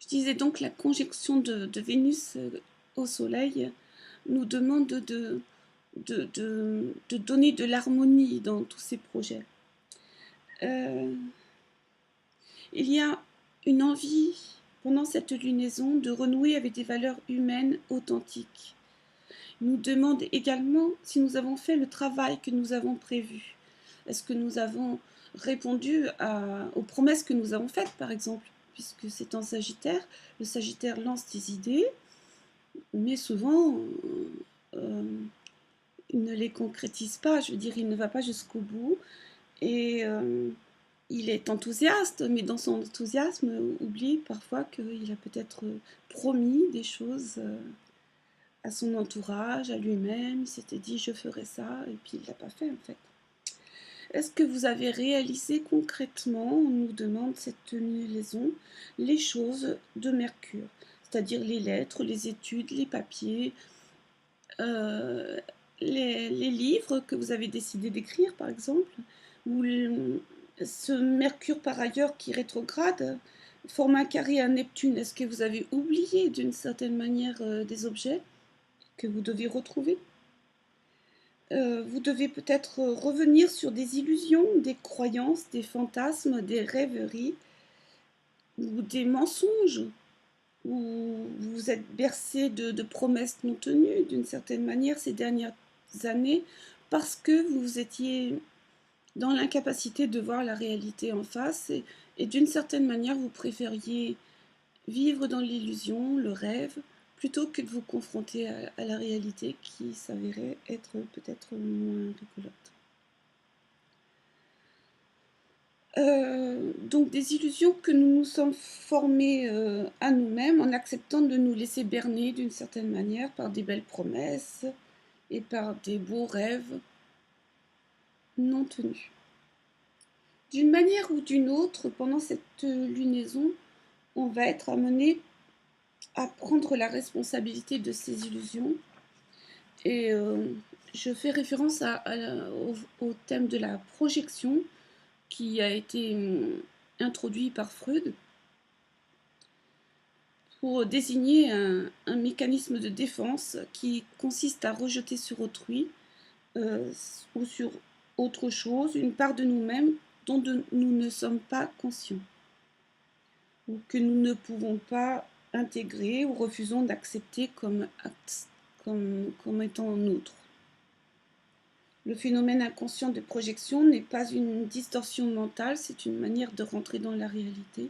disais donc la conjonction de Vénus au Soleil nous demande de donner de l'harmonie dans tous ces projets. Il y a une envie, pendant cette lunaison, de renouer avec des valeurs humaines authentiques. Il nous demande également si nous avons fait le travail que nous avons prévu. Est-ce que nous avons répondu aux promesses que nous avons faites, par exemple, puisque c'est en Sagittaire. Le Sagittaire lance des idées, mais souvent, il ne les concrétise pas. Je veux dire, il ne va pas jusqu'au bout. Et il est enthousiaste, mais dans son enthousiasme, oublie parfois qu'il a peut-être promis des choses à son entourage, à lui-même. Il s'était dit je ferai ça, et puis il ne l'a pas fait en fait. Est-ce que vous avez réalisé concrètement, on nous demande cette liaison, les choses de Mercure, c'est-à-dire les lettres, les études, les papiers, les livres que vous avez décidé d'écrire par exemple, ou ce Mercure par ailleurs qui rétrograde forme un carré à Neptune. Est-ce que vous avez oublié d'une certaine manière des objets que vous devez retrouver? Vous devez peut-être revenir sur des illusions, des croyances, des fantasmes, des rêveries ou des mensonges, où vous vous êtes bercé de promesses non tenues d'une certaine manière ces dernières années parce que vous étiez dans l'incapacité de voir la réalité en face et d'une certaine manière vous préfériez vivre dans l'illusion, le rêve, plutôt que de vous confronter à la réalité qui s'avérait être peut-être moins rigolote. Donc des illusions que nous nous sommes formées à nous-mêmes en acceptant de nous laisser berner d'une certaine manière par des belles promesses et par des beaux rêves non tenus. D'une manière ou d'une autre, pendant cette lunaison, on va être amené à prendre la responsabilité de ces illusions. Et je fais référence au thème de la projection qui a été introduit par Freud pour désigner un mécanisme de défense qui consiste à rejeter sur autrui ou sur autre chose une part de nous-mêmes dont nous ne sommes pas conscients ou que nous ne pouvons pas intégrer ou refusons d'accepter comme étant nôtre. Le phénomène inconscient de projection n'est pas une distorsion mentale, c'est une manière de rentrer dans la réalité.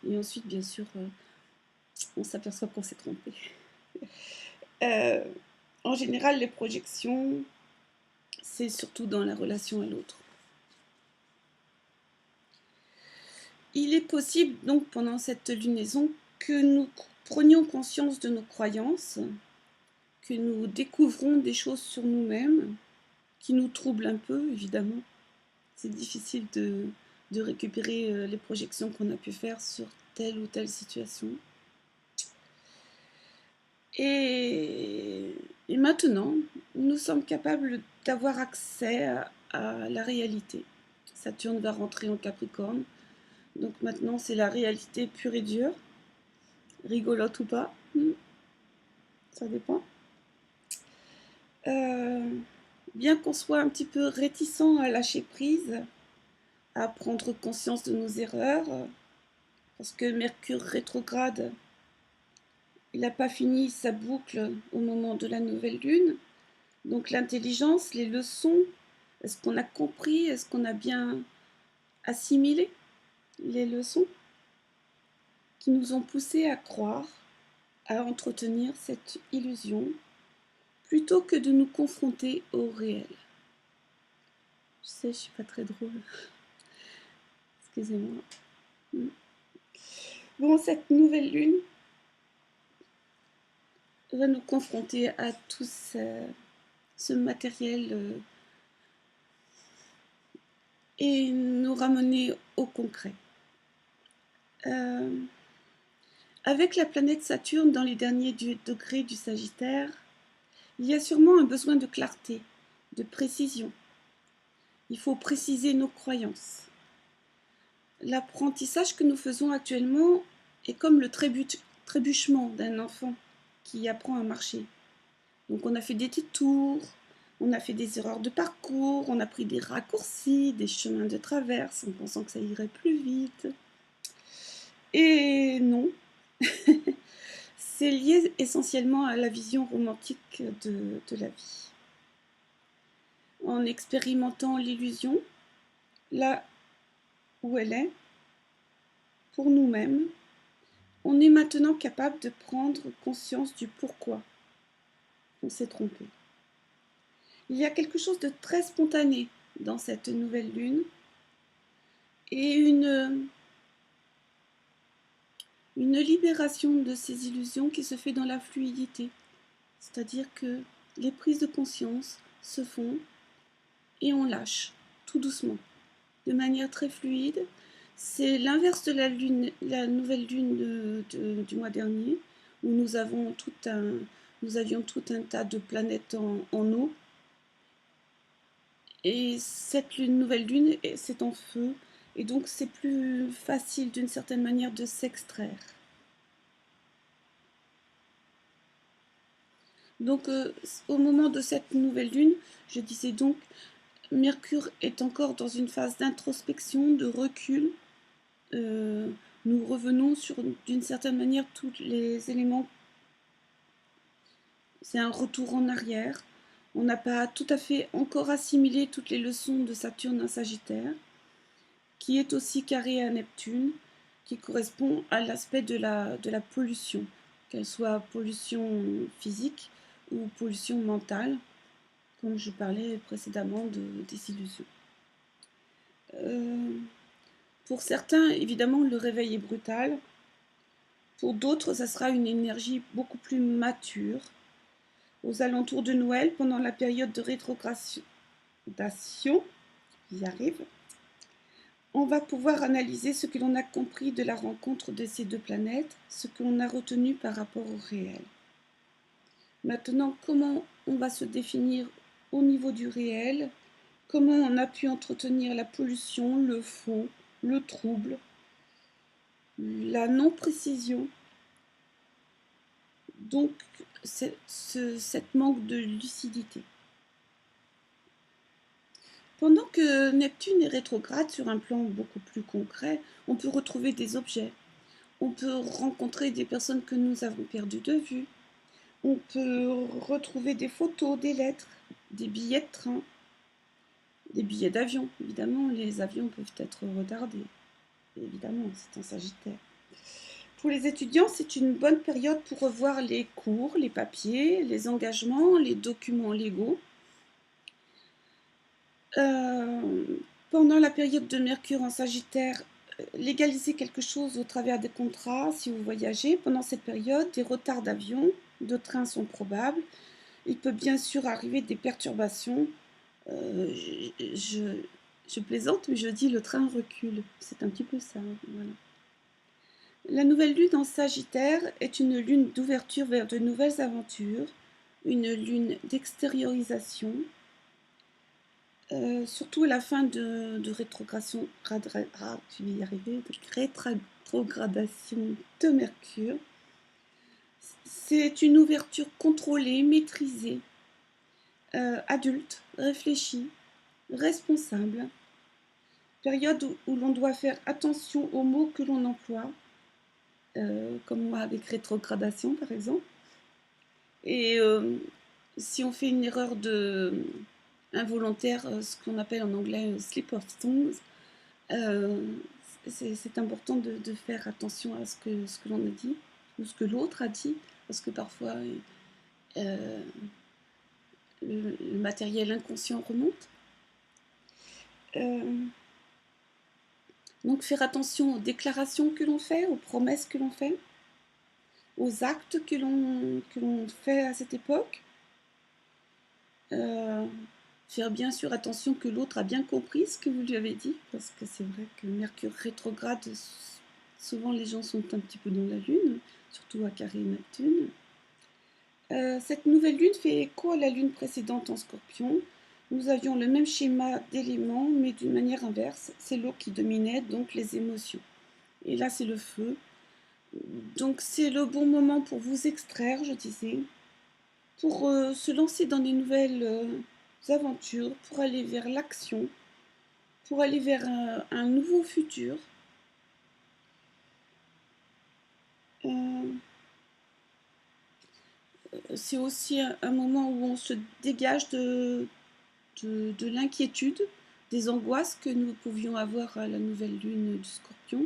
Et ensuite, bien sûr, on s'aperçoit qu'on s'est trompé. En général, les projections, c'est surtout dans la relation à l'autre. Il est possible, donc, pendant cette lunaison, que nous prenions conscience de nos croyances, que nous découvrons des choses sur nous-mêmes, qui nous troublent un peu, évidemment. C'est difficile de récupérer les projections qu'on a pu faire sur telle ou telle situation. Et maintenant, nous sommes capables d'avoir accès à la réalité. Saturne va rentrer en Capricorne. Donc maintenant, c'est la réalité pure et dure. Rigolote ou pas, ça dépend. Bien qu'on soit un petit peu réticent à lâcher prise, à prendre conscience de nos erreurs, parce que Mercure rétrograde, il n'a pas fini sa boucle au moment de la nouvelle lune. Donc l'intelligence, les leçons, est-ce qu'on a compris, est-ce qu'on a bien assimilé les leçons qui nous ont poussés à croire, à entretenir cette illusion, plutôt que de nous confronter au réel. Je sais, je ne suis pas très drôle. Excusez-moi. Bon, cette nouvelle lune va nous confronter à tout ce matériel et nous ramener au concret. Avec la planète Saturne dans les derniers degrés du Sagittaire, il y a sûrement un besoin de clarté, de précision. Il faut préciser nos croyances. L'apprentissage que nous faisons actuellement est comme le trébuch trébuchement d'un enfant qui apprend à marcher. Donc on a fait des détours, on a fait des erreurs de parcours, on a pris des raccourcis, des chemins de traverse en pensant que ça irait plus vite. Et non, c'est lié essentiellement à la vision romantique de la vie. En expérimentant l'illusion, là où elle est, pour nous-mêmes, on est maintenant capable de prendre conscience du pourquoi on s'est trompé. Il y a quelque chose de très spontané dans cette nouvelle lune et une libération de ces illusions qui se fait dans la fluidité. C'est-à-dire que les prises de conscience se font et on lâche tout doucement, de manière très fluide. C'est l'inverse de la nouvelle lune du mois dernier, où nous avions tout un tas de planètes en eau. Et cette nouvelle lune, c'est en feu, et donc c'est plus facile d'une certaine manière de s'extraire. Donc au moment de cette nouvelle lune, je disais donc, Mercure est encore dans une phase d'introspection, de recul. Nous revenons sur, d'une certaine manière, tous les éléments. C'est un retour en arrière. On n'a pas tout à fait encore assimilé toutes les leçons de Saturne en Sagittaire, qui est aussi carré à Neptune, qui correspond à l'aspect de la pollution, qu'elle soit pollution physique ou pollution mentale, comme je parlais précédemment des illusions. Pour certains, évidemment, le réveil est brutal. Pour d'autres, ça sera une énergie beaucoup plus mature. Aux alentours de Noël, pendant la période de rétrogradation, j'y arrive, on va pouvoir analyser ce que l'on a compris de la rencontre de ces deux planètes, ce que l'on a retenu par rapport au réel. Maintenant, comment on va se définir au niveau du réel? Comment on a pu entretenir la pollution, le faux, le trouble, la non-précision? Donc, cette manque de lucidité. Pendant que Neptune est rétrograde sur un plan beaucoup plus concret, on peut retrouver des objets, on peut rencontrer des personnes que nous avons perdues de vue, on peut retrouver des photos, des lettres, des billets de train, des billets d'avion. Évidemment, les avions peuvent être retardés. Évidemment, c'est un Sagittaire. Pour les étudiants, c'est une bonne période pour revoir les cours, les papiers, les engagements, les documents légaux. Pendant la période de Mercure en Sagittaire, légaliser quelque chose au travers des contrats, si vous voyagez. Pendant cette période, des retards d'avion, de train sont probables. Il peut bien sûr arriver des perturbations. Je plaisante, mais je dis le train recule. C'est un petit peu ça. Voilà. La nouvelle lune en Sagittaire est une lune d'ouverture vers de nouvelles aventures, une lune d'extériorisation, surtout à la fin de rétrogradation, rétrogradation de Mercure. C'est une ouverture contrôlée, maîtrisée, adulte, réfléchie, responsable. Période où l'on doit faire attention aux mots que l'on emploie, comme moi avec rétrogradation par exemple. Et si on fait une erreur involontaire, ce qu'on appelle en anglais slip of tongue, c'est important de faire attention à ce que l'on a dit ou ce que l'autre a dit, parce que parfois le matériel inconscient remonte. Donc faire attention aux déclarations que l'on fait, aux promesses que l'on fait, aux actes que l'on fait à cette époque. Faire bien sûr attention que l'autre a bien compris ce que vous lui avez dit, parce que c'est vrai que Mercure rétrograde, souvent les gens sont un petit peu dans la lune, surtout à carré Neptune. Cette nouvelle lune fait écho à la lune précédente en Scorpion. Nous avions le même schéma d'éléments, mais d'une manière inverse. C'est l'eau qui dominait, donc les émotions. Et là, c'est le feu. Donc c'est le bon moment pour vous extraire, je disais, pour se lancer dans des nouvelles aventures, pour aller vers l'action, pour aller vers un nouveau futur. C'est aussi un moment où on se dégage de l'inquiétude, des angoisses que nous pouvions avoir à la nouvelle lune du Scorpion.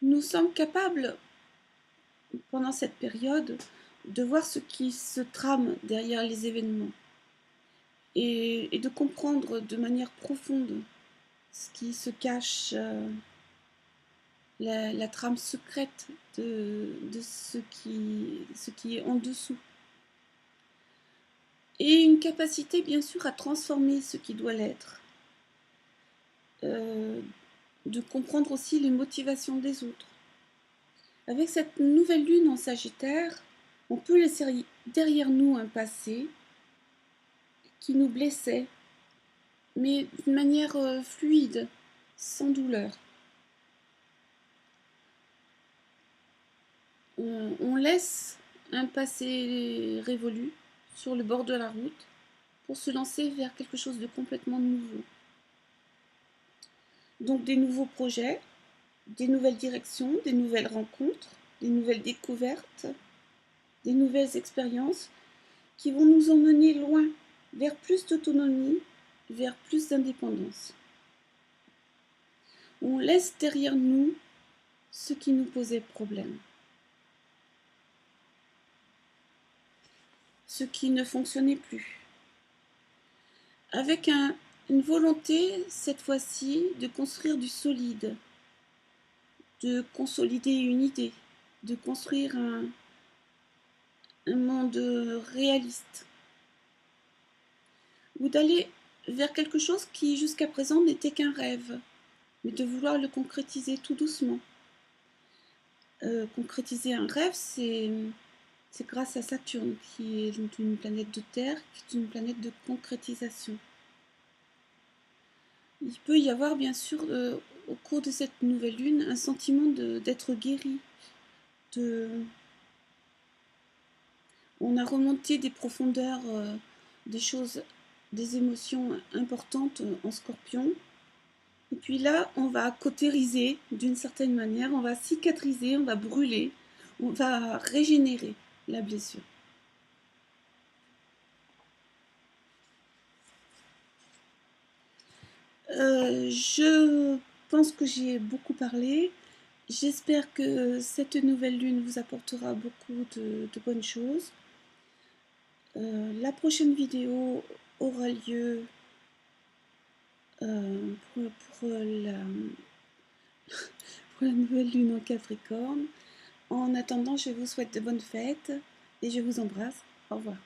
Nous sommes capables, pendant cette période, de voir ce qui se trame derrière les événements et de comprendre de manière profonde ce qui se cache, la trame secrète de ce qui est en dessous. Et une capacité, bien sûr, à transformer ce qui doit l'être. De comprendre aussi les motivations des autres. Avec cette nouvelle lune en Sagittaire, on peut laisser derrière nous un passé qui nous blessait, mais d'une manière fluide, sans douleur. On laisse un passé révolu sur le bord de la route pour se lancer vers quelque chose de complètement nouveau. Donc des nouveaux projets, des nouvelles directions, des nouvelles rencontres, des nouvelles découvertes, des nouvelles expériences qui vont nous emmener loin, vers plus d'autonomie, vers plus d'indépendance. On laisse derrière nous ce qui nous posait problème, ce qui ne fonctionnait plus, avec une volonté, cette fois-ci, de construire du solide, de consolider une idée, de construire un monde réaliste, ou d'aller vers quelque chose qui jusqu'à présent n'était qu'un rêve, mais de vouloir le concrétiser tout doucement. Concrétiser un rêve, c'est grâce à Saturne, qui est une planète de terre, qui est une planète de concrétisation. Il peut y avoir bien sûr au cours de cette nouvelle lune un sentiment d'être guéri. On a remonté des profondeurs, des choses, des émotions importantes en Scorpion. Et puis là, on va cautériser d'une certaine manière, on va cicatriser, on va brûler, on va régénérer la blessure. Je pense que j'ai beaucoup parlé. J'espère que cette nouvelle lune vous apportera beaucoup de bonnes choses. La prochaine vidéo aura lieu pour la nouvelle lune en Capricorne. En attendant, je vous souhaite de bonnes fêtes et je vous embrasse. Au revoir.